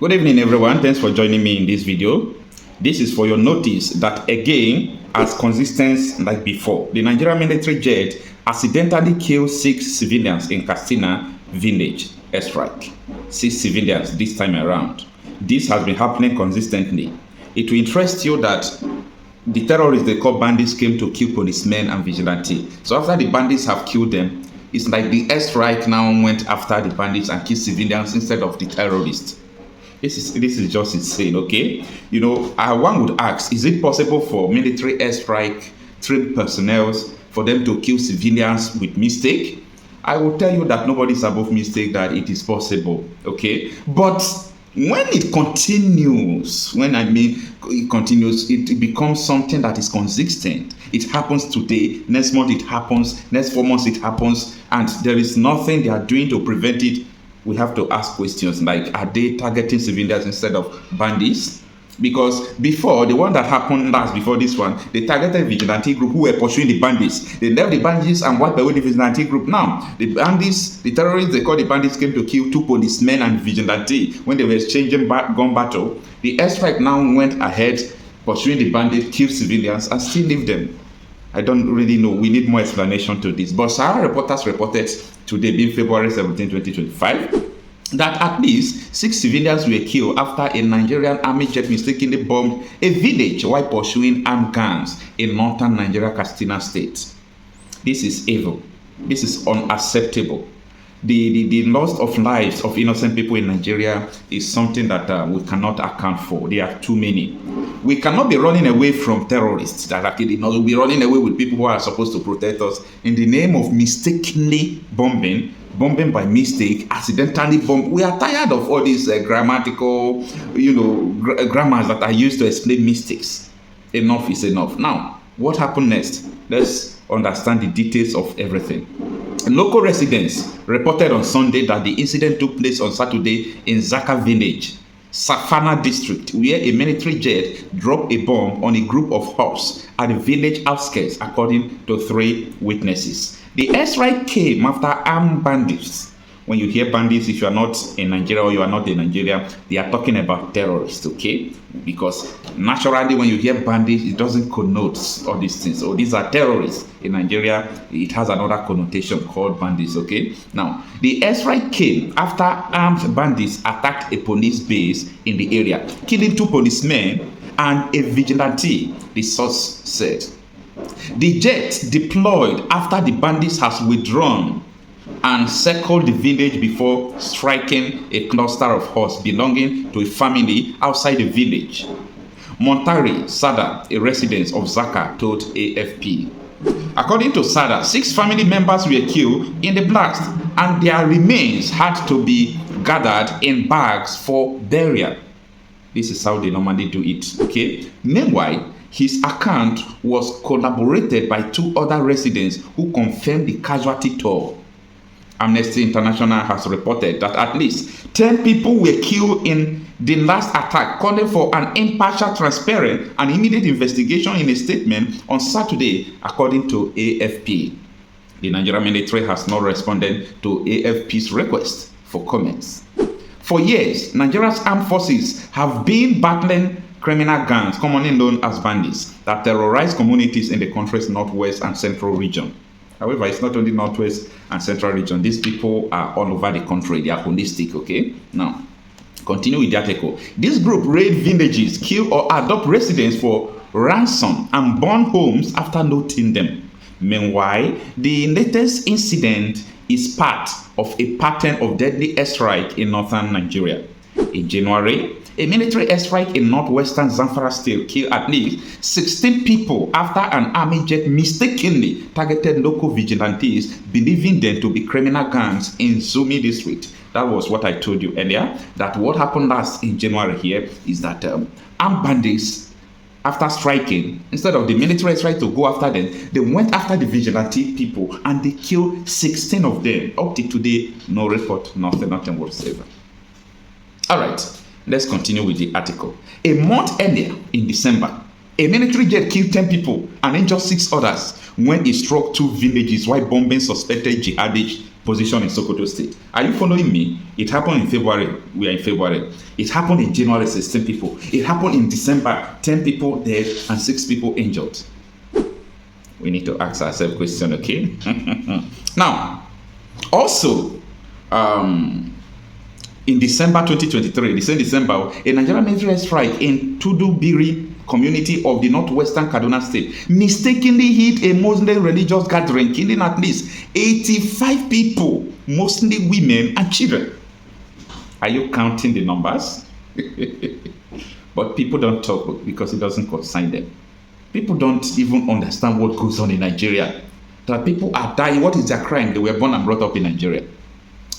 Good evening, everyone. Thanks for joining me in this video. This is for your notice that again, as consistent like before, the Nigerian military jet accidentally killed 6 civilians in Katsina village airstrike. 6 civilians this time around. This has been happening consistently. It will interest you that the terrorists they call bandits came to kill policemen and vigilantes. So after the bandits have killed them, it's like the airstrike now went after the bandits and killed civilians instead of the terrorists. This is just insane, okay? You know, one would ask, is it possible for military airstrike trained personnel for them to kill civilians with mistake? I will tell you that nobody is above mistake, that it is possible, okay? But when it continues, it becomes something that is consistent. It happens today, next month it happens, next 4 months it happens, and there is nothing they are doing to prevent it. We have to ask questions like, are they targeting civilians instead of bandits? Because before, the one that happened last before this one, they targeted vigilante group who were pursuing the bandits. They left the bandits and wiped away the vigilante group. Now, the bandits, the terrorists, they call the bandits, came to kill 2 policemen and vigilante when they were exchanging gun battle. The airstrike now went ahead, pursuing the bandits, killed civilians, and still leave them. I don't really know. We need more explanation to this. But Sahara reporters reported today, being February 17, 2025, that at least 6 civilians were killed after a Nigerian army jet mistakenly bombed a village while pursuing armed gangs in northern Nigeria, Katsina state. This is evil. This is unacceptable. The loss of lives of innocent people in Nigeria is something that we cannot account for. There are too many. We cannot be running away from terrorists that are killing us. We'll be running away with people who are supposed to protect us in the name of mistakenly bombing by mistake, accidentally bomb. We are tired of all these grammatical, grammars that are used to explain mistakes. Enough is enough. Now, what happened next? Let's understand the details of everything. Local residents reported on Sunday that the incident took place on Saturday in Zaka village, Safana district, where a military jet dropped a bomb on a group of huts at the village outskirts, according to 3 witnesses. The airstrike came after armed bandits. When you hear bandits, if you are not in Nigeria or you are not in Nigeria, they are talking about terrorists, okay? Because naturally, when you hear bandits, it doesn't connote all these things. So these are terrorists. In Nigeria, it has another connotation called bandits, okay? Now, the airstrike came after armed bandits attacked a police base in the area, killing 2 policemen and a vigilante, the source said. The jet deployed after the bandits has withdrawn and circled the village before striking a cluster of huts belonging to a family outside the village. Montari Sada, a resident of Zaka, told AFP. According to Sada, 6 family members were killed in the blast and their remains had to be gathered in bags for burial. This is how they normally do it, okay? Meanwhile, his account was corroborated by 2 other residents who confirmed the casualty toll. Amnesty International has reported that at least 10 people were killed in the last attack, calling for an impartial, transparent, and immediate investigation in a statement on Saturday, according to AFP. The Nigerian military has not responded to AFP's request for comments. For years, Nigeria's armed forces have been battling criminal gangs, commonly known as bandits, that terrorize communities in the country's northwest and central region. However, it's not only northwest and central region. These people are all over the country. They are holistic, okay? Now, continue with the article. This group raid villages, kill or adopt residents for ransom and burn homes after looting them. Meanwhile, the latest incident is part of a pattern of deadly airstrike in northern Nigeria. In January, a military airstrike in northwestern Zamfara state killed at least 16 people after an army jet mistakenly targeted local vigilantes, believing them to be criminal gangs in Zumi district. That was what I told you earlier, that what happened last in January here is that armed bandits, after striking, instead of the military airstrike to go after them, they went after the vigilante people and they killed 16 of them. Up to today, no report, nothing whatsoever. All right. Let's continue with the article. A month earlier, in December, a military jet killed 10 people and injured 6 others when it struck 2 villages while bombing suspected jihadists position in Sokoto State. Are you following me? It happened in February. We are in February. It happened in January, 16 people. It happened in December, 10 people dead and 6 people injured. We need to ask ourselves a question, okay? Now, also, in December 2023, the same December, a Nigerian military strike in Tudubiri community of the northwestern Kaduna State mistakenly hit a Muslim religious gathering, killing at least 85 people, mostly women and children. Are you counting the numbers? But people don't talk because it doesn't concern them. People don't even understand what goes on in Nigeria. That people are dying. What is their crime? They were born and brought up in Nigeria.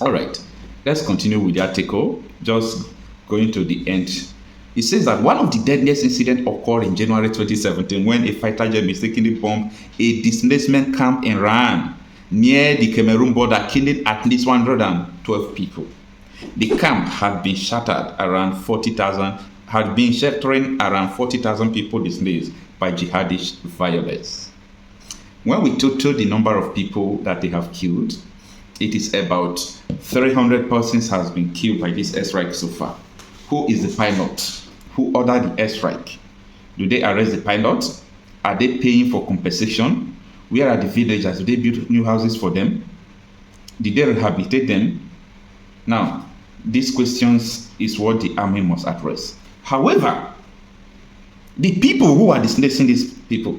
All right, let's continue with the article. Just going to the end. It says that one of the deadliest incidents occurred in January 2017 when a fighter jet mistakenly bombed a displacement camp in Ran near the Cameroon border, killing at least 112 people. The camp had been shattered around 40,000, had been sheltering around 40,000 people displaced by jihadist violence. When we total the number of people that they have killed, it is about 300 persons has been killed by this airstrike so far. Who is the pilot? Who ordered the airstrike? Do they arrest the pilot? Are they paying for compensation? Where are the villagers? Do they build new houses for them? Did they rehabilitate them? Now, these questions is what the army must address. However, the people who are displacing these people,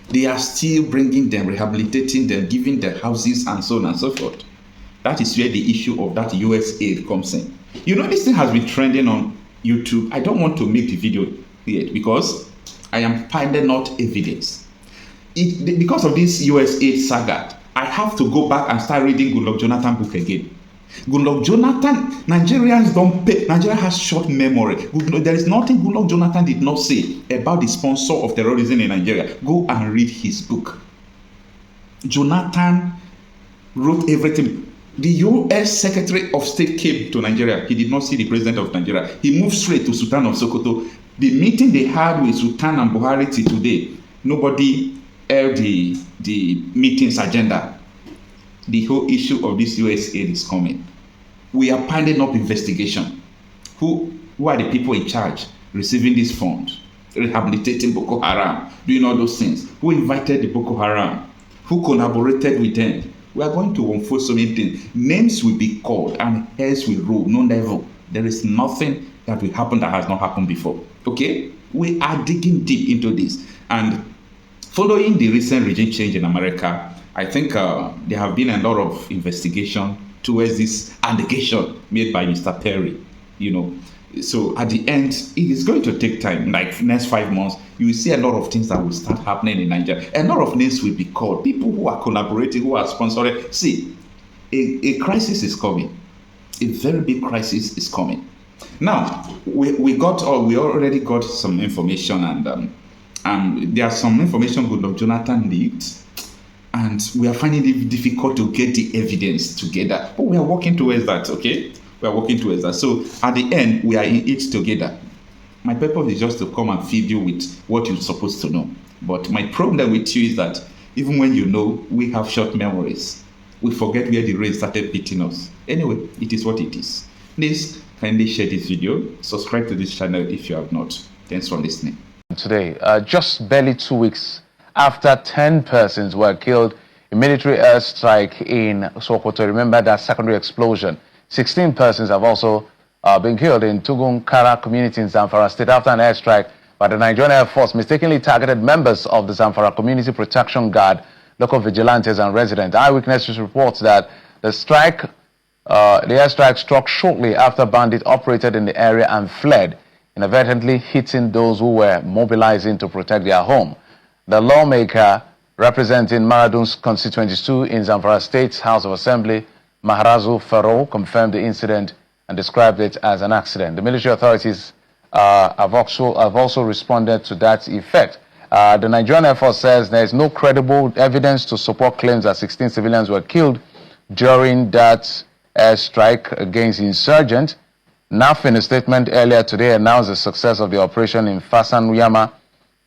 they are still bringing them, rehabilitating them, giving them houses and so on and so forth. That is where the issue of that US aid comes in. You know, this thing has been trending on YouTube. I don't want to make the video yet because I am finding not evidence. Because of this US aid saga, I have to go back and start reading Goodluck Jonathan book again. Goodluck Jonathan, Nigerians don't pay. Nigeria has short memory. There is nothing Goodluck Jonathan did not say about the sponsor of terrorism in Nigeria. Go and read his book. Jonathan wrote everything. The U.S. Secretary of State came to Nigeria. He did not see the president of Nigeria. He moved straight to Sultan of Sokoto. The meeting they had with Sultan and Buhari till today, nobody held the meeting's agenda. The whole issue of this U.S. aid is coming. We are piling up investigation. Who are the people in charge receiving this fund? Rehabilitating Boko Haram, doing all those things. Who invited the Boko Haram? Who collaborated with them? We are going to unfold so many things. Names will be called and heads will roll. No level. There is nothing that will happen that has not happened before. Okay? We are digging deep into this. And following the recent regime change in America, I think there have been a lot of investigation towards this allegation made by Mr. Perry. You know, so at the end, it is going to take time. Like next 5 months, you will see a lot of things that will start happening in Nigeria. A lot of names will be called. People who are collaborating, who are sponsoring. See, a crisis is coming. A very big crisis is coming. Now, we already got some information, and there are some information Goodluck Jonathan leaked, and we are finding it difficult to get the evidence together. But we are working towards that, okay? We are working towards that. So at the end, we are in it together. My purpose is just to come and feed you with what you're supposed to know. But my problem with you is that even when you know, we have short memories. We forget where the rain started beating us. Anyway, it is what it is. Please kindly share this video. Subscribe to this channel if you have not. Thanks for listening. Today, just barely 2 weeks after 10 persons were killed in military airstrike in Sokoto. Remember that secondary explosion. 16 persons have also been killed in Tugunkara community in Zamfara State after an airstrike by the Nigerian Air Force mistakenly targeted members of the Zamfara Community Protection Guard, local vigilantes and residents. Eyewitnesses report that the airstrike struck shortly after bandits operated in the area and fled, inadvertently hitting those who were mobilizing to protect their home. The lawmaker representing Maradun's constituency 2 in Zamfara State's House of Assembly, Maharazu Faro, confirmed the incident and described it as an accident. The military authorities have also responded to that effect. The Nigerian Air Force says there is no credible evidence to support claims that 16 civilians were killed during that airstrike against insurgents. NAF, in a statement earlier today, announced the success of the operation in Fasanuyama,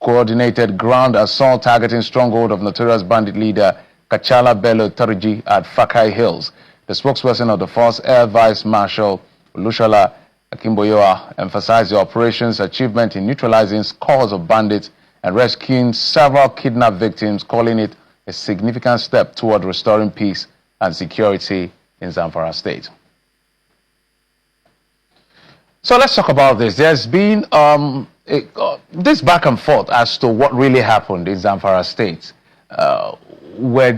coordinated ground assault targeting stronghold of notorious bandit leader Kachala Bello Turji at Fakai Hills. The spokesperson of the force, Air Vice Marshal Olushola Akimboyoa, emphasized the operation's achievement in neutralizing scores of bandits and rescuing several kidnapped victims, calling it a significant step toward restoring peace and security in Zamfara State. So let's talk about this. There's been this back and forth as to what really happened in Zamfara State. Were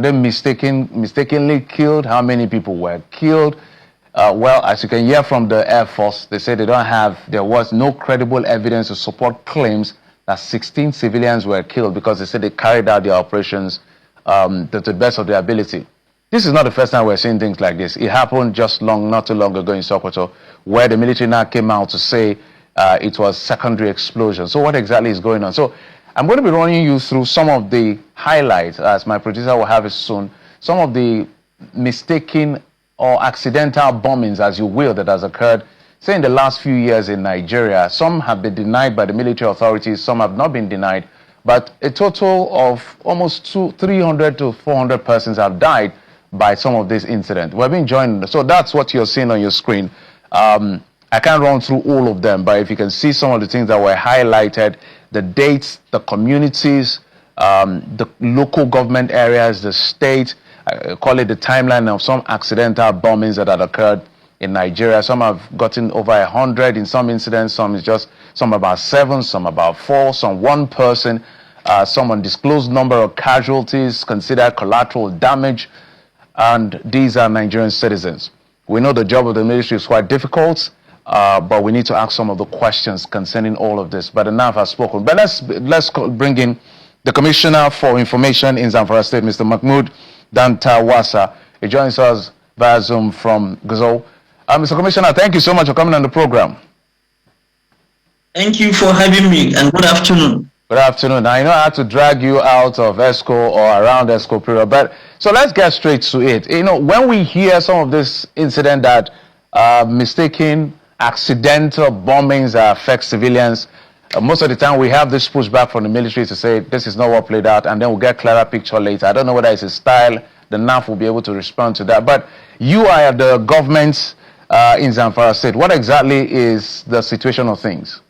they mistakenly killed? How many people were killed? Well, as you can hear from the Air Force, they say there was no credible evidence to support claims that 16 civilians were killed because they said they carried out their operations to the best of their ability. This is not the first time we're seeing things like this. It happened not too long ago in Sokoto, where the military now came out to say it was secondary explosion. So what exactly is going on? So I'm going to be running you through some of the highlights, as my producer will have it soon, some of the mistaken or accidental bombings, as you will, that has occurred, say, in the last few years in Nigeria. Some have been denied by the military authorities, some have not been denied, but a total of almost 300 to 400 persons have died by some of these incidents. We're being joined, so that's what you're seeing on your screen. I can't run through all of them, but if you can see some of the things that were highlighted, the dates, the communities, the local government areas, the state, call it the timeline of some accidental bombings that had occurred in Nigeria. Some have gotten over 100 in some incidents, some about 7, some about 4, some 1 person, some undisclosed number of casualties, considered collateral damage, and these are Nigerian citizens. We know the job of the military is quite difficult, but we need to ask some of the questions concerning all of this. But enough has spoken. But let's bring in the Commissioner for Information in Zamfara State, Mr. Mahmoud Dantawasa. He joins us via Zoom from Gazel. Mr. Commissioner, thank you so much for coming on the program. Thank you for having me, and good afternoon. Good afternoon. Now, I know I had to drag you out of ESCO or around ESCO period, but so let's get straight to it. You know, when we hear some of this incident that mistaken accidental bombings that affect civilians, most of the time we have this pushback from the military to say this is not what played out, and then we'll get clearer picture later. I don't know whether it's a style, the NAF will be able to respond to that, but you are the government in Zamfara State. What exactly is the situation of things?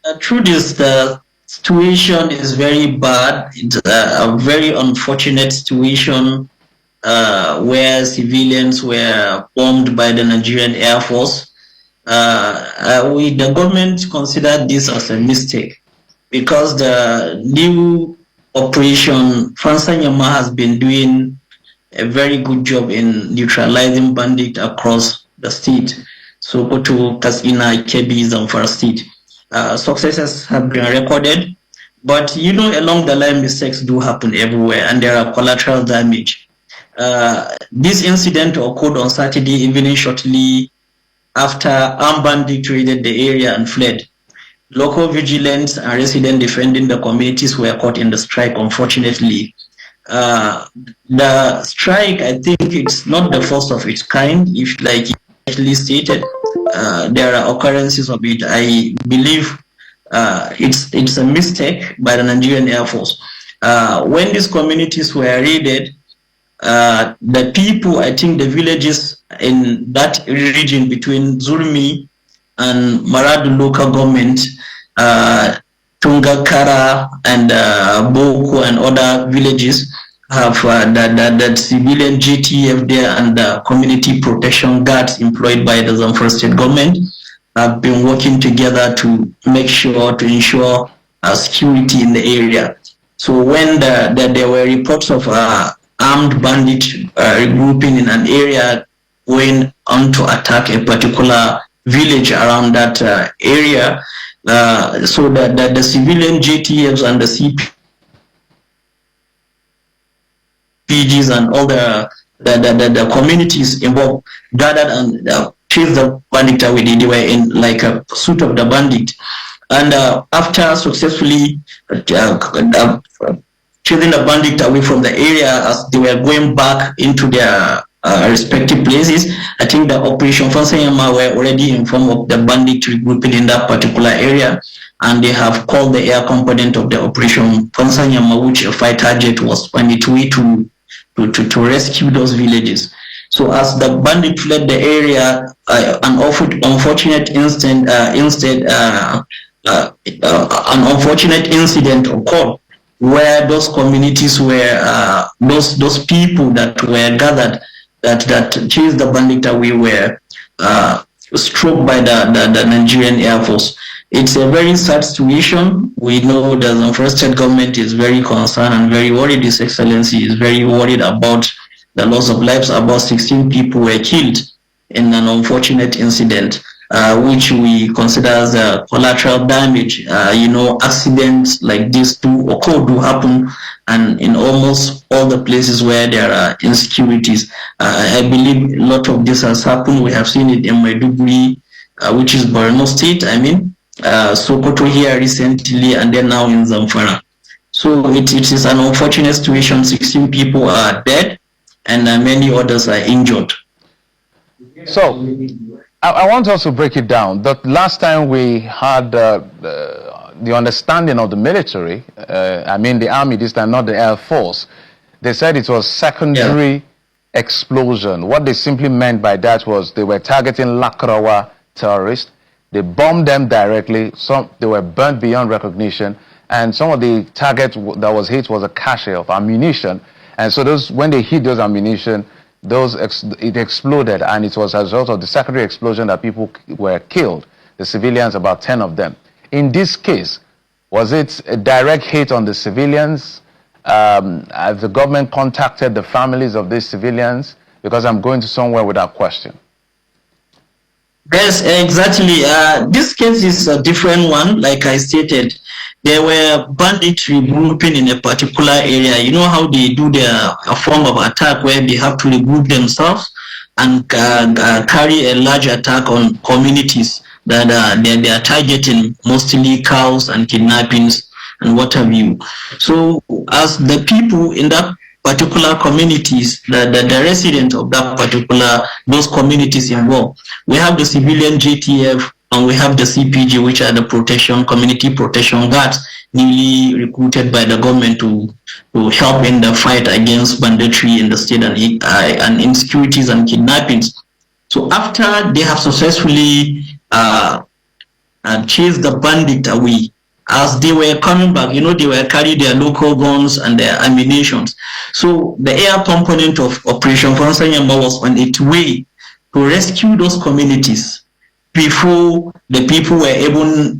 The truth is the situation is very bad. It's a very unfortunate situation where civilians were bombed by the Nigerian Air Force. The government considered this as a mistake because the new operation, Fansanyama has been doing a very good job in neutralizing bandits across the state. So go to Katsina, Kebbi, Zamfara State. Successes have been recorded, but you know, along the line mistakes do happen everywhere and there are collateral damage. This incident occurred on Saturday evening shortly after armed bandits raided the area and fled. Local vigilance and residents defending the communities were caught in the strike, unfortunately. The strike, I think it's not the first of its kind, if like you actually stated. There are occurrences of it. I believe it's a mistake by the Nigerian Air Force. When these communities were raided, the people, I think the villages in that region between Zulmi and Maradu local government, Tungakara and Boko and other villages have the civilian GTF there and the community protection guards employed by the Zamfara State government have been working together to make sure to ensure security in the area. So when there were reports of armed bandit regrouping in an area going on to attack a particular village around that area, so that the civilian GTFs and the CPGs and all the communities involved gathered and chased the bandit away. They were in like a pursuit of the bandit, and after successfully chasing the bandit away from the area, as they were going back into their respective places. I think the Operation Fansanyama were already informed of the banditry grouping in that particular area, and they have called the air component of the Operation Fansanyama, which a fighter jet was on its way to rescue those villages. So as the bandit fled the area, an unfortunate incident occurred where those communities were those people that were gathered that chased the bandit away were struck by the Nigerian Air Force. It's a very sad situation. We know the Zamfara state government is very concerned and very worried. His Excellency is very worried about the loss of lives. About 16 people were killed in an unfortunate incident, which we consider as a collateral damage. Accidents like this do happen, and in almost all the places where there are insecurities. I believe a lot of this has happened. We have seen it in Maiduguri, which is Borno State, Sokoto here recently, and then now in Zamfara. So it is an unfortunate situation. 16 people are dead, and many others are injured. So I want us to break it down. The last time we had the understanding of the military, the army this time, not the Air Force, they said it was secondary explosion. What they simply meant by that was they were targeting Lakrawa terrorists. They bombed them directly. They were burnt beyond recognition. And some of the target that was hit was a cache of ammunition. And so when they hit those ammunition, it exploded, and it was as a result of the secondary explosion that people were killed, the civilians, about 10 of them. In this case, was it a direct hit on the civilians? Has the government contacted the families of these civilians? Because I'm going to somewhere with that question. Yes, exactly. This case is a different one. Like I stated, there were banditry grouping in a particular area. You know how they do a form of attack where they have to regroup themselves and carry a large attack on communities that they are targeting, mostly cows and kidnappings and what have you. So as the people in that particular communities, the residents of that those communities involved, we have the civilian JTF and we have the CPG, which are the community protection guards, newly recruited by the government to help in the fight against banditry in the state and insecurities and kidnappings. So after they have successfully chased the bandit away, as they were coming back, they were carrying their local guns and their ammunition. So the air component of Operation Fansanyama was on its way to rescue those communities before the people were able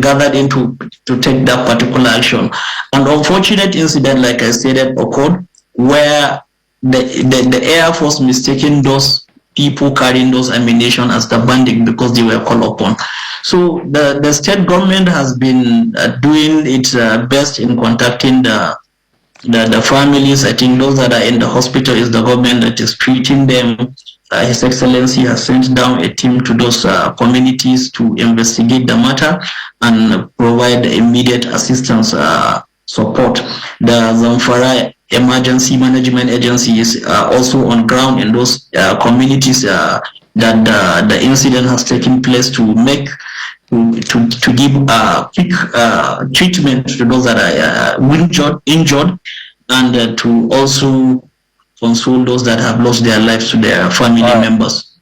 gathered into to take that particular action. An unfortunate incident, like I said, occurred where the Air Force mistaken those people carrying those ammunition as the bandit because they were called upon. So the state government has been doing its best in contacting the families. I think those that are in the hospital is the government that is treating them. His Excellency has sent down a team to those communities to investigate the matter and provide immediate assistance support. The Zamfara Emergency Management Agency is also on ground in those communities that the incident has taken place to give quick treatment to those that are injured and to also console those that have lost their lives to their family members.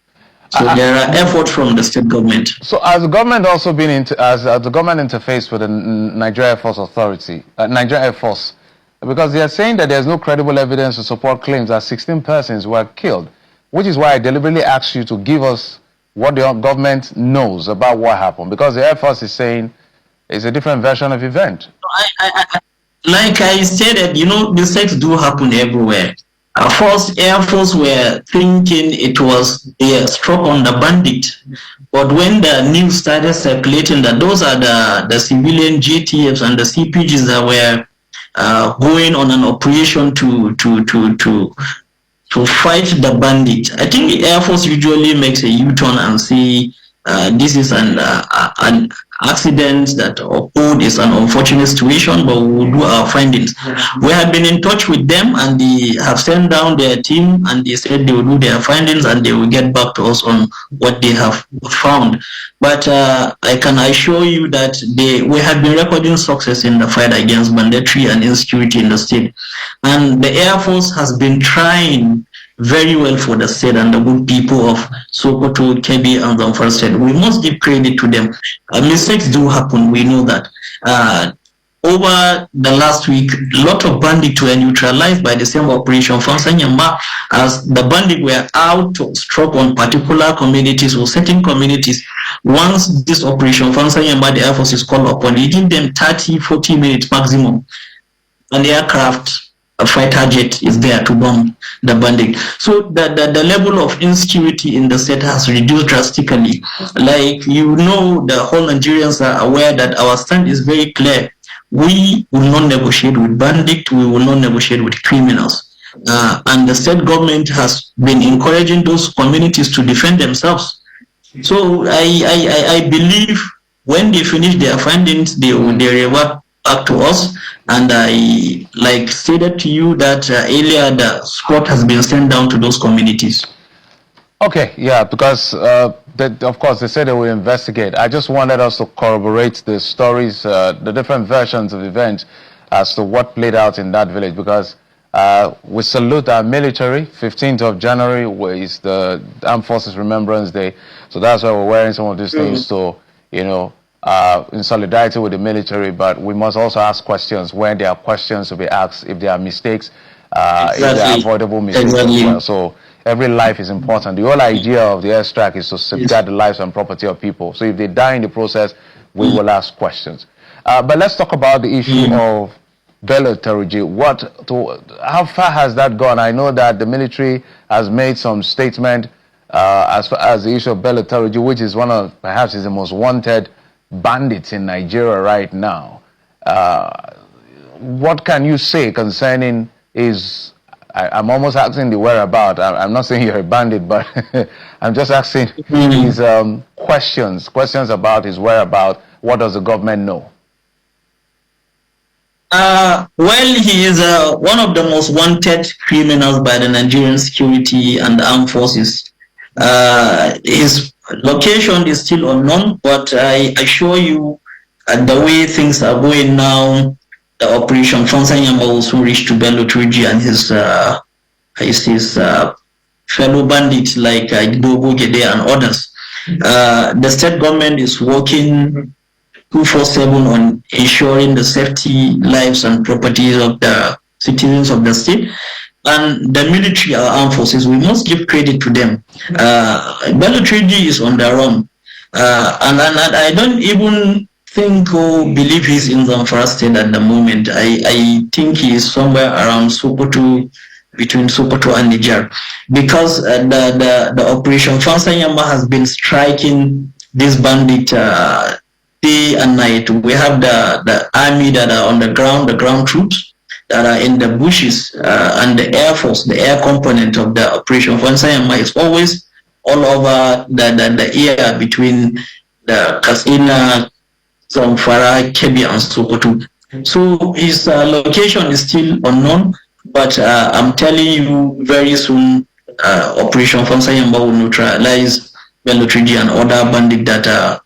So there are efforts from the state government. So has the government also been as the government interfaced with the Nigerian Air Force Authority, Nigerian Air Force? Because they are saying that there's no credible evidence to support claims that 16 persons were killed, which is why I deliberately asked you to give us what the government knows about what happened. Because the Air Force is saying it's a different version of event. Like I stated, mistakes do happen everywhere. Air Force were thinking it was a stroke on the bandit, but when the news started circulating that those are the civilian GTFs and the CPGs that were going on an operation to fight the bandit, I think the Air Force usually makes a U-turn and say this is an accidents that occurred is an unfortunate situation, but we will do our findings. We have been in touch with them, and they have sent down their team, and they said they will do their findings and they will get back to us on what they have found. But I can assure you that we have been recording success in the fight against banditry and insecurity in the state. And the Air Force has been trying very well for the state and the good people of Sokoto, Kebbi, and Zamfara state. We must give credit to them. Mistakes do happen, we know that. Over the last week, a lot of bandits were neutralized by the same Operation Fansanyamba, as the bandits were out to stroke on particular communities or certain communities. Once this Operation Fansanyamba, the Air Force is called upon, they give them 30-40 minutes maximum. And the aircraft, a fighter jet, is there to bomb the bandit. So the level of insecurity in the state has reduced drastically. Like, the whole Nigerians are aware that our stand is very clear. We will not negotiate with bandits, we will not negotiate with criminals. And the state government has been encouraging those communities to defend themselves. So I believe when they finish their findings, they revert back to us. And I stated to you that earlier the squad has been sent down to those communities. Okay, yeah, because of course they said they will investigate. I just wanted us to corroborate the stories, the different versions of events as to what played out in that village, because we salute our military. 15th of January is the Armed Forces Remembrance Day, so that's why we're wearing some of these things to, in solidarity with the military. But we must also ask questions when there are questions to be asked, if there are mistakes, if there are avoidable mistakes as well. So every life is important. The whole idea of the airstrike is to safeguard the lives and property of people. So if they die in the process, we will ask questions. But let's talk about the issue of Bello Teruji. How far has that gone? I know that the military has made some statement as far as the issue of Bello Teruji, which is perhaps is the most wanted bandits in Nigeria right now. What can you say concerning I'm almost asking the whereabouts. I'm not saying you're a bandit, but I'm just asking his questions about his whereabouts. What does the government know? Well, he is one of the most wanted criminals by the Nigerian security and armed forces. His location is still unknown, but I assure you, the way things are going now, the Operation Fansanyamba will soon reach to Bello Teruji and his fellow bandits like Igbo, Gede, and others. The state government is working 24/7 on ensuring the safety, lives, and properties of the citizens of the state. And the military, our armed forces, we must give credit to them. Bello Teruji is on the run. And I don't even think or believe he's in Zamfara state at the moment. I think he is somewhere around Sokoto, between Sokoto and Niger, because the Operation Fansanyamba has been striking this bandit day and night. We have the army that are on the ground troops that are in the bushes, and the Air Force, the air component of the Operation Fansanyamba is always all over the air between the Katsina, Zamfara, Kebbi, and Sokoto. So his location is still unknown, but I'm telling you, very soon Operation Fansanyamba will neutralize Bello Teruji and other bandits that are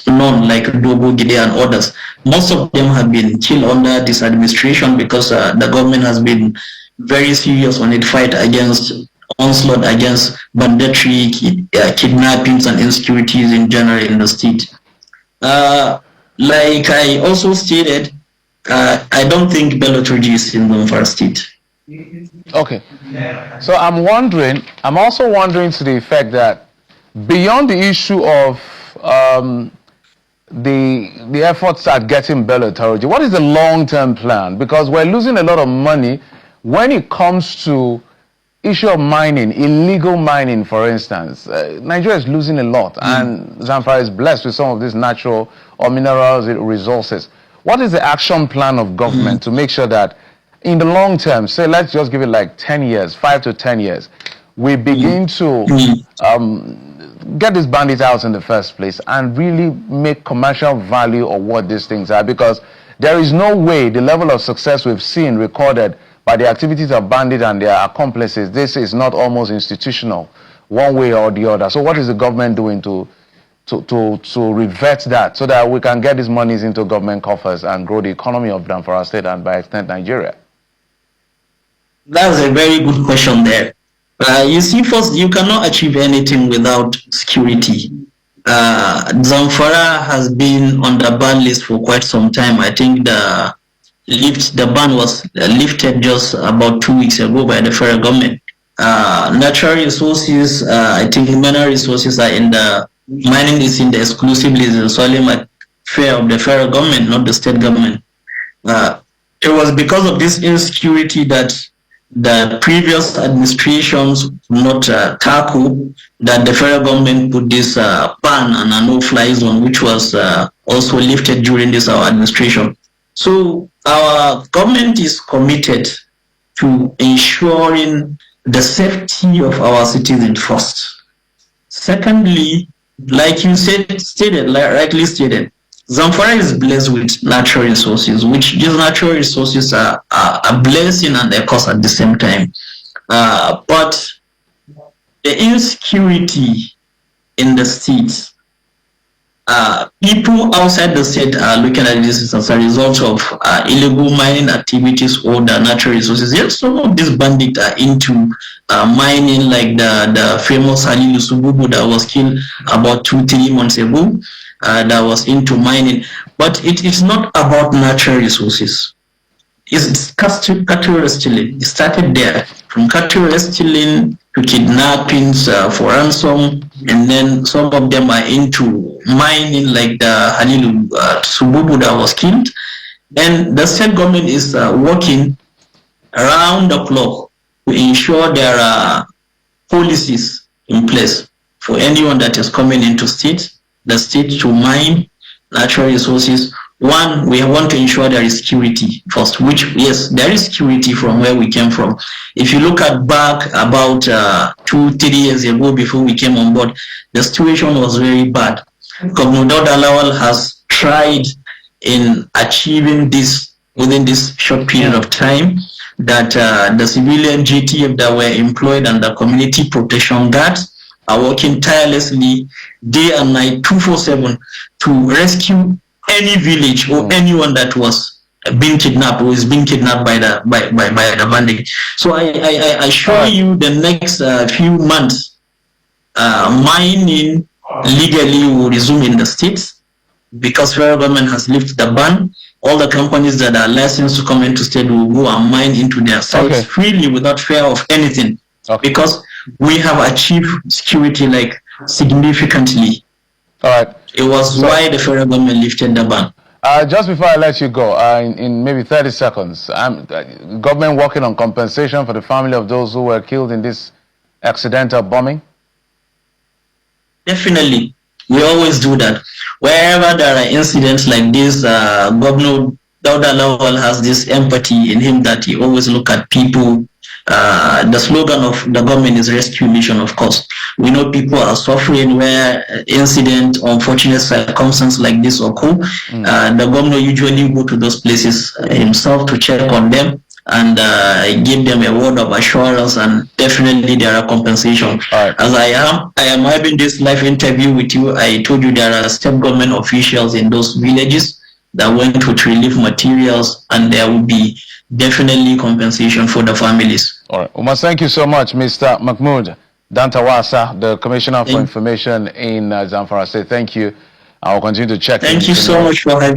known, like Dogo, Gide, and others. Most of them have been killed under this administration because the government has been very serious on its fight against onslaught against banditry, kidnappings, and insecurities in general in the state. Like I also stated, I don't think Bello Teruji is in Zamfara state. Okay. So I'm also wondering to the effect that beyond the issue of the efforts at getting Bello Teruji, what is the long-term plan? Because we're losing a lot of money when it comes to issue of mining, illegal mining, for instance. Nigeria is losing a lot, and Zamfara is blessed with some of these natural or mineral resources. What is the action plan of government to make sure that in the long term, say let's just give it like 10 years, 5 to 10 years, we begin to get these bandits out in the first place and really make commercial value of what these things are? Because there is no way the level of success we've seen recorded by the activities of bandits and their accomplices, this is not almost institutional one way or the other. So what is the government doing to revert that so that we can get these monies into government coffers and grow the economy of Zamfara State and by extent Nigeria? That's a very good question there. You see, first, you cannot achieve anything without security. Zamfara has been on the ban list for quite some time. I think the ban was lifted just about 2 weeks ago by the federal government. Natural resources, I think mineral resources are in the mining is in the exclusively the solemn affair of the federal government, not the state government. It was because of this insecurity that the previous administrations not tackle that the federal government put this ban and a no-fly zone, which was also lifted during this our administration. So our government is committed to ensuring the safety of our citizens first. Secondly, like you rightly stated, Zamfara is blessed with natural resources, which these natural resources are a blessing and a curse at the same time. But the insecurity in the states, people outside the state are looking at this as a result of illegal mining activities or the natural resources. Yes, some of these bandits are into mining, like the famous Halilu Sububu that was killed about 2-3 months ago, that was into mining. But it is not about natural resources. It's cattle stealing. It started there, from cattle stealing to kidnappings for ransom, and then some of them are into mining, like the Halilu Sububu that was killed. And the state government is working around the clock to ensure there are policies in place for anyone that is coming into the state to mine natural resources. One, we want to ensure there is security first, which, yes, there is security from where we came from. If you look at back about 2-3 years ago, before we came on board, the situation was very bad. Governor Dauda Lawal has tried in achieving this within this short period of time, that the civilian GTF that were employed and the community protection guards are working tirelessly day and night, 24/7, to rescue any village or anyone that was being kidnapped or is being kidnapped by the bandit. So I assure you, the next few months, mining legally will resume in the states, because federal government has lifted the ban. All the companies that are licensed to come into state will go and mine into their sites freely without fear of anything, because we have achieved security significantly. All right. It was why the federal government lifted the ban. Just before I let you go, in maybe 30 seconds, government working on compensation for the family of those who were killed in this accidental bombing? Definitely. We always do that. Wherever there are incidents like this, Governor Dauda Lawal has this empathy in him that he always look at people. The slogan of the government is rescue mission, of course. We know people are suffering where incident, unfortunate circumstances like this occur. The governor usually go to those places himself to check on them and give them a word of assurance, and definitely there are compensation. As I am having this live interview with you, I told you there are state government officials in those villages that went with relief materials, and there will be definitely compensation for the families. All right. Uma, thank you so much, Mr. Mahmoud Dantawasa, the Commissioner for Information in Zamfara State. Thank you. I will continue to check. Thank you so much for having